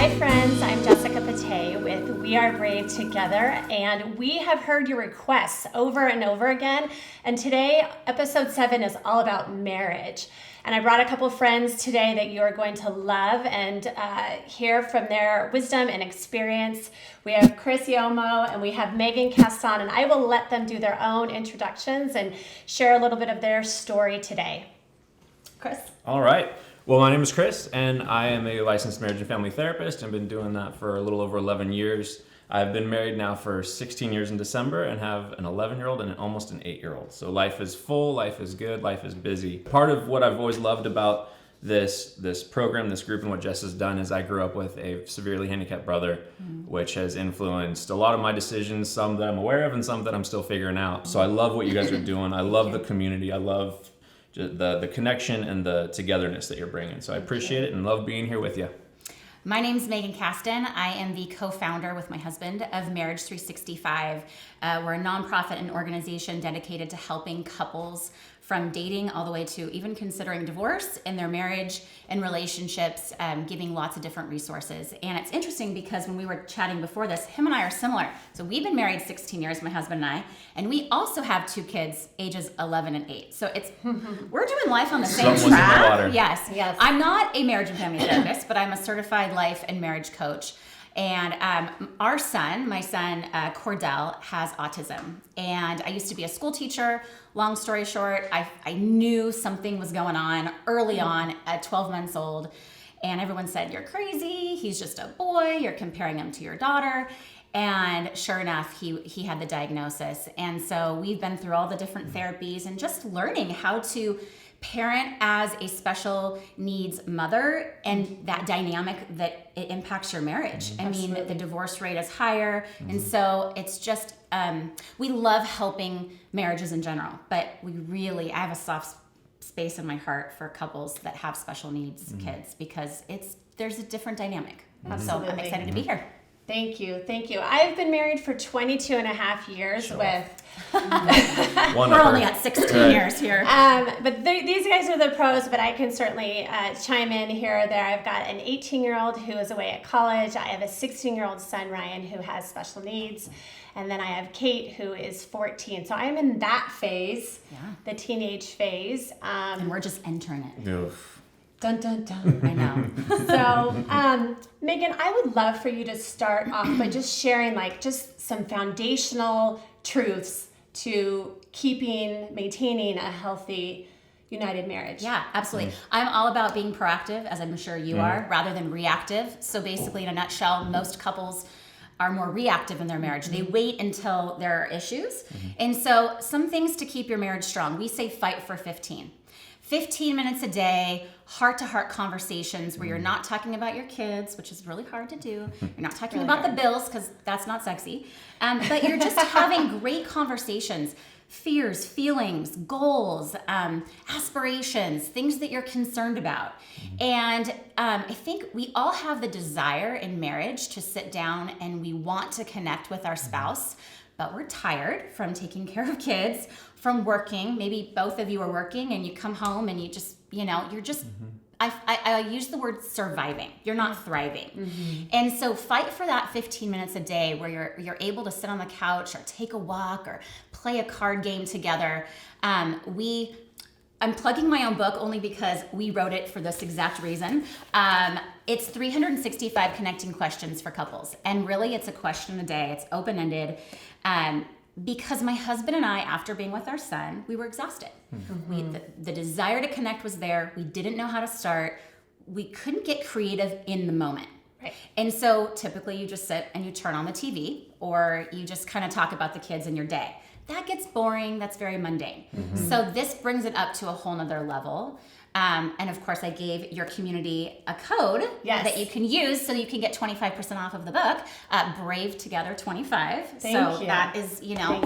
Hi friends, I'm Jessica Pate with We Are Brave Together, and we have heard your requests over and over again, and today, episode 7 is all about marriage. And I brought a couple friends today that you are going to love and hear from their wisdom and experience. We have Chris Yomo and we have Megan Caston, and I will let them do their own introductions and share a little bit of their story today. Chris? All right. Well, my name is Chris, and I am a licensed marriage and family therapist. I've been doing that for a little over 11 years. I've been married now for 16 years in December and have an 11-year-old and almost an 8-year-old. So life is full, life is good, life is busy. Part of what I've always loved about this program, this group, and what Jess has done is I grew up with a severely handicapped brother, which has influenced a lot of my decisions, some that I'm aware of and some that I'm still figuring out. So I love what you guys are doing. I love the community. I love the connection and the togetherness that you're bringing. So I appreciate it and love being here with you. My name's Megan Caston. I am the co-founder with my husband of Marriage 365. We're a nonprofit and organization dedicated to helping couples from dating all the way to even considering divorce in their marriage and relationships, giving lots of different resources. And it's interesting because when we were chatting before this, him and I are similar. So we've been married 16 years, my husband and I, and we also have 2 kids, ages 11 and 8. So it's we're doing life on the same track. Yes. I'm not a marriage and family therapist, but I'm a certified life and marriage coach. And our son, my son Cordell, has autism. And I used to be a school teacher. Long story short, I knew something was going on early on at 12 months old. And everyone said, "You're crazy. He's just a boy. You're comparing him to your daughter." And sure enough, he had the diagnosis. And so we've been through all the different therapies and just learning how to parent as a special needs mother and that dynamic that it impacts your marriage. I mean, the divorce rate is higher. And so it's just, we love helping marriages in general, but I have a soft space in my heart for couples that have special needs kids because there's a different dynamic. So I'm excited to be here. Thank you. I've been married for 22 and a half years with... We're only at 16 years here. But these guys are the pros, but I can certainly chime in here or there. I've got an 18-year-old who is away at college. I have a 16-year-old son, Ryan, who has special needs. And then I have Kate, who is 14. So I'm in that phase, the teenage phase. And we're just entering it. Oof. Dun, dun, dun. I know. So, Megan, I would love for you to start off by just sharing just some foundational truths to maintaining a healthy, united marriage. Yeah, absolutely. I'm all about being proactive, as I'm sure you are, rather than reactive. So basically, in a nutshell, most couples are more reactive in their marriage. They wait until there are issues. And so some things to keep your marriage strong. We say fight for 15 minutes a day, heart-to-heart conversations where you're not talking about your kids, which is really hard to do. You're not talking about the bills because that's not sexy. But you're just having great conversations, fears, feelings, goals, aspirations, things that you're concerned about. And I think we all have the desire in marriage to sit down and we want to connect with our spouse, but we're tired from taking care of kids, from working. Maybe both of you are working and you come home and you just, you're just, I use the word surviving. You're not thriving. And so fight for that 15 minutes a day where you're able to sit on the couch or take a walk or play a card game together. I'm plugging my own book only because we wrote it for this exact reason. It's 365 connecting questions for couples. And really it's a question a day. It's open-ended. Because my husband and I, after being with our son, we were exhausted. The desire to connect was there. We didn't know how to start. We couldn't get creative in the moment. Right. And so typically you just sit and you turn on the TV or you just kind of talk about the kids in your day. That gets boring. That's very mundane. So this brings it up to a whole nother level. And of course, I gave your community a code that you can use so you can get 25% off of the book, Brave Together 25. Thank you. That is,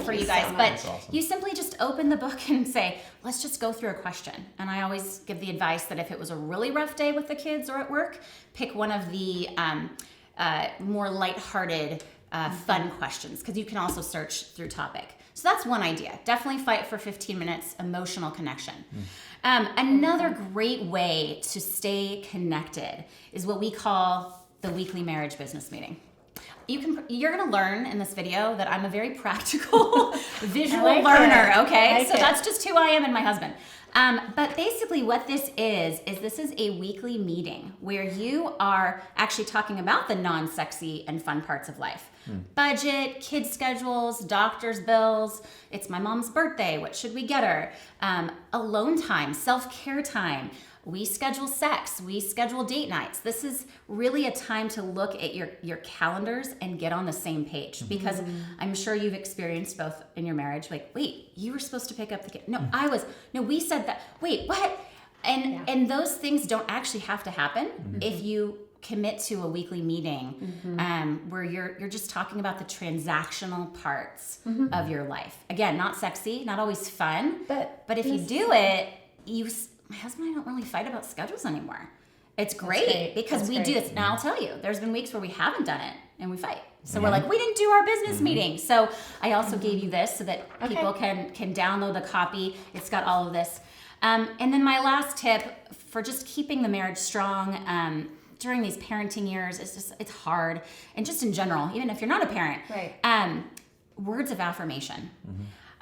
for you guys. But you simply just open the book and say, let's just go through a question. And I always give the advice that if it was a really rough day with the kids or at work, pick one of the more lighthearted, fun questions, because you can also search through topic. So that's one idea. Definitely fight for 15 minutes, emotional connection. Another great way to stay connected is what we call the weekly marriage business meeting. You're going to learn in this video that I'm a very practical, visual learner, okay? So that's just who I am and my husband. But basically what this is this is a weekly meeting where you are actually talking about the non-sexy and fun parts of life. Budget, kids' schedules, doctor's bills, it's my mom's birthday, what should we get her? Alone time, self-care time. We schedule sex, we schedule date nights. This is really a time to look at your calendars and get on the same page, because I'm sure you've experienced both in your marriage, like, wait, you were supposed to pick up the kid. No, we said that. Wait, what? And those things don't actually have to happen if you commit to a weekly meeting where you're just talking about the transactional parts of your life. Again, not sexy, not always fun, but if you do it, my husband and I don't really fight about schedules anymore. It's great because we do this. Now I'll tell you, there's been weeks where we haven't done it and we fight. So we're like, we didn't do our business meeting. So I also gave you this so that people can download the copy. It's got all of this. And then my last tip for just keeping the marriage strong during these parenting years, it's hard. And just in general, even if you're not a parent, words of affirmation.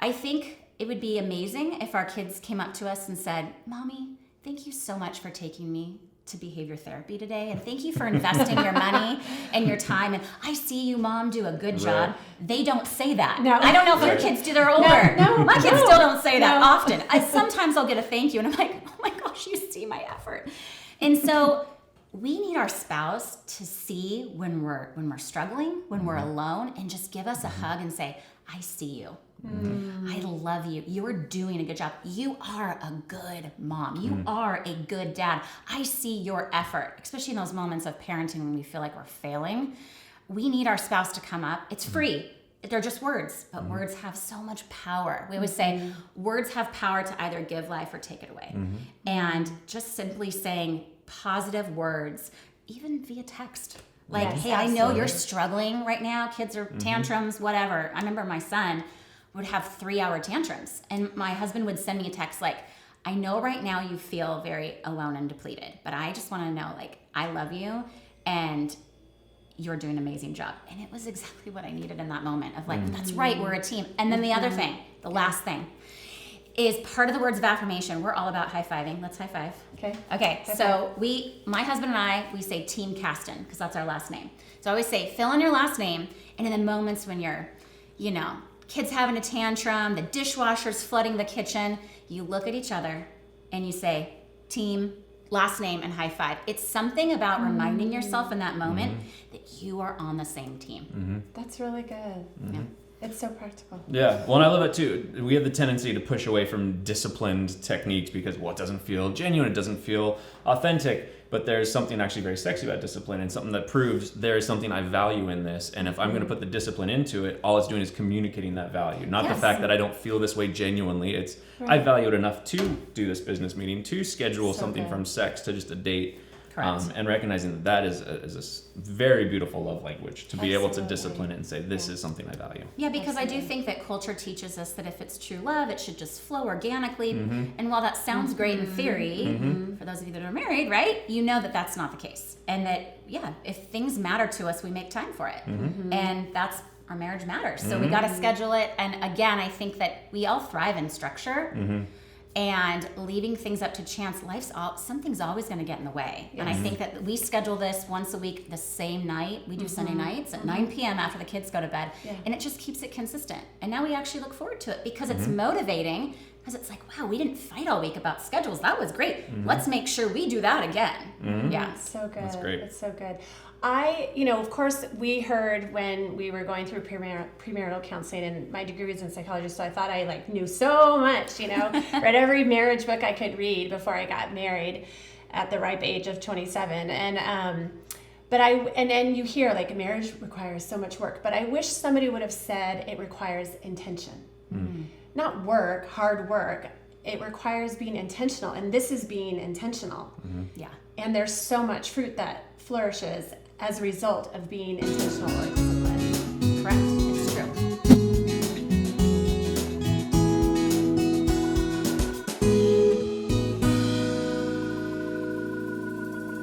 I think it would be amazing if our kids came up to us and said, Mommy, thank you so much for taking me to behavior therapy today. And thank you for investing your money and your time. And I see you, Mom, do a good job. They don't say that. No. I don't know if your kids do. They're older. My kids still don't say that often. Sometimes I'll get a thank you and I'm like, oh my gosh, you see my effort. And so we need our spouse to see when we're struggling, when we're alone, and just give us a hug and say, I see you. I love you. You're doing a good job. You are a good mom. You are a good dad. I see your effort, especially in those moments of parenting when we feel like we're failing. We need our spouse to come up. It's free. They're just words, but words have so much power. We always say words have power to either give life or take it away. And just simply saying positive words, even via text. Like, hey, absolutely. I know you're struggling right now. Kids are tantrums, whatever. I remember my son would have 3-hour tantrums. And my husband would send me a text like, I know right now you feel very alone and depleted, but I just want to know, like, I love you and you're doing an amazing job. And it was exactly what I needed in that moment of like, that's right, we're a team. And then the other thing, the last thing, is part of the words of affirmation. We're all about high-fiving. Let's high-five. Okay. So my husband and I, we say Team Caston because that's our last name. So I always say, fill in your last name. And in the moments when you're, kids having a tantrum, the dishwasher's flooding the kitchen, you look at each other and you say, Team, last name, and high five. It's something about reminding yourself in that moment that you are on the same team. That's really good. Yeah. It's so practical. Yeah, well, and I love it too. We have the tendency to push away from disciplined techniques because, it doesn't feel genuine, it doesn't feel authentic. But there's something actually very sexy about discipline and something that proves there is something I value in this. And if I'm going to put the discipline into it, all it's doing is communicating that value. Not the fact that I don't feel this way genuinely. It's I value it enough to do this business meeting, to schedule something from sex to just a date. And recognizing that is a very beautiful love language to be able to discipline it and say, this is something I value. Yeah, because I do think that culture teaches us that if it's true love, it should just flow organically. And while that sounds great in theory, for those of you that are married, right, you know that that's not the case. And that, if things matter to us, we make time for it. And that's our marriage matters. So we got to schedule it. And again, I think that we all thrive in structure. And leaving things up to chance, something's always going to get in the way. And I think that we schedule this once a week, the same night. We do Sunday nights at 9 p.m. after the kids go to bed. And it just keeps it consistent. And now we actually look forward to it because it's motivating. Because it's like, wow, we didn't fight all week about schedules. That was great. Let's make sure we do that again. Yeah. So good. That's great. It's so good. Of course, we heard when we were going through premarital counseling, and my degree was in psychology, so I thought I knew so much, read every marriage book I could read before I got married at the ripe age of 27. And then you hear marriage requires so much work, but I wish somebody would have said it requires intention. Not work, hard work. It requires being intentional, and this is being intentional. Yeah. And there's so much fruit that flourishes as a result of being intentional or disciplined. Correct.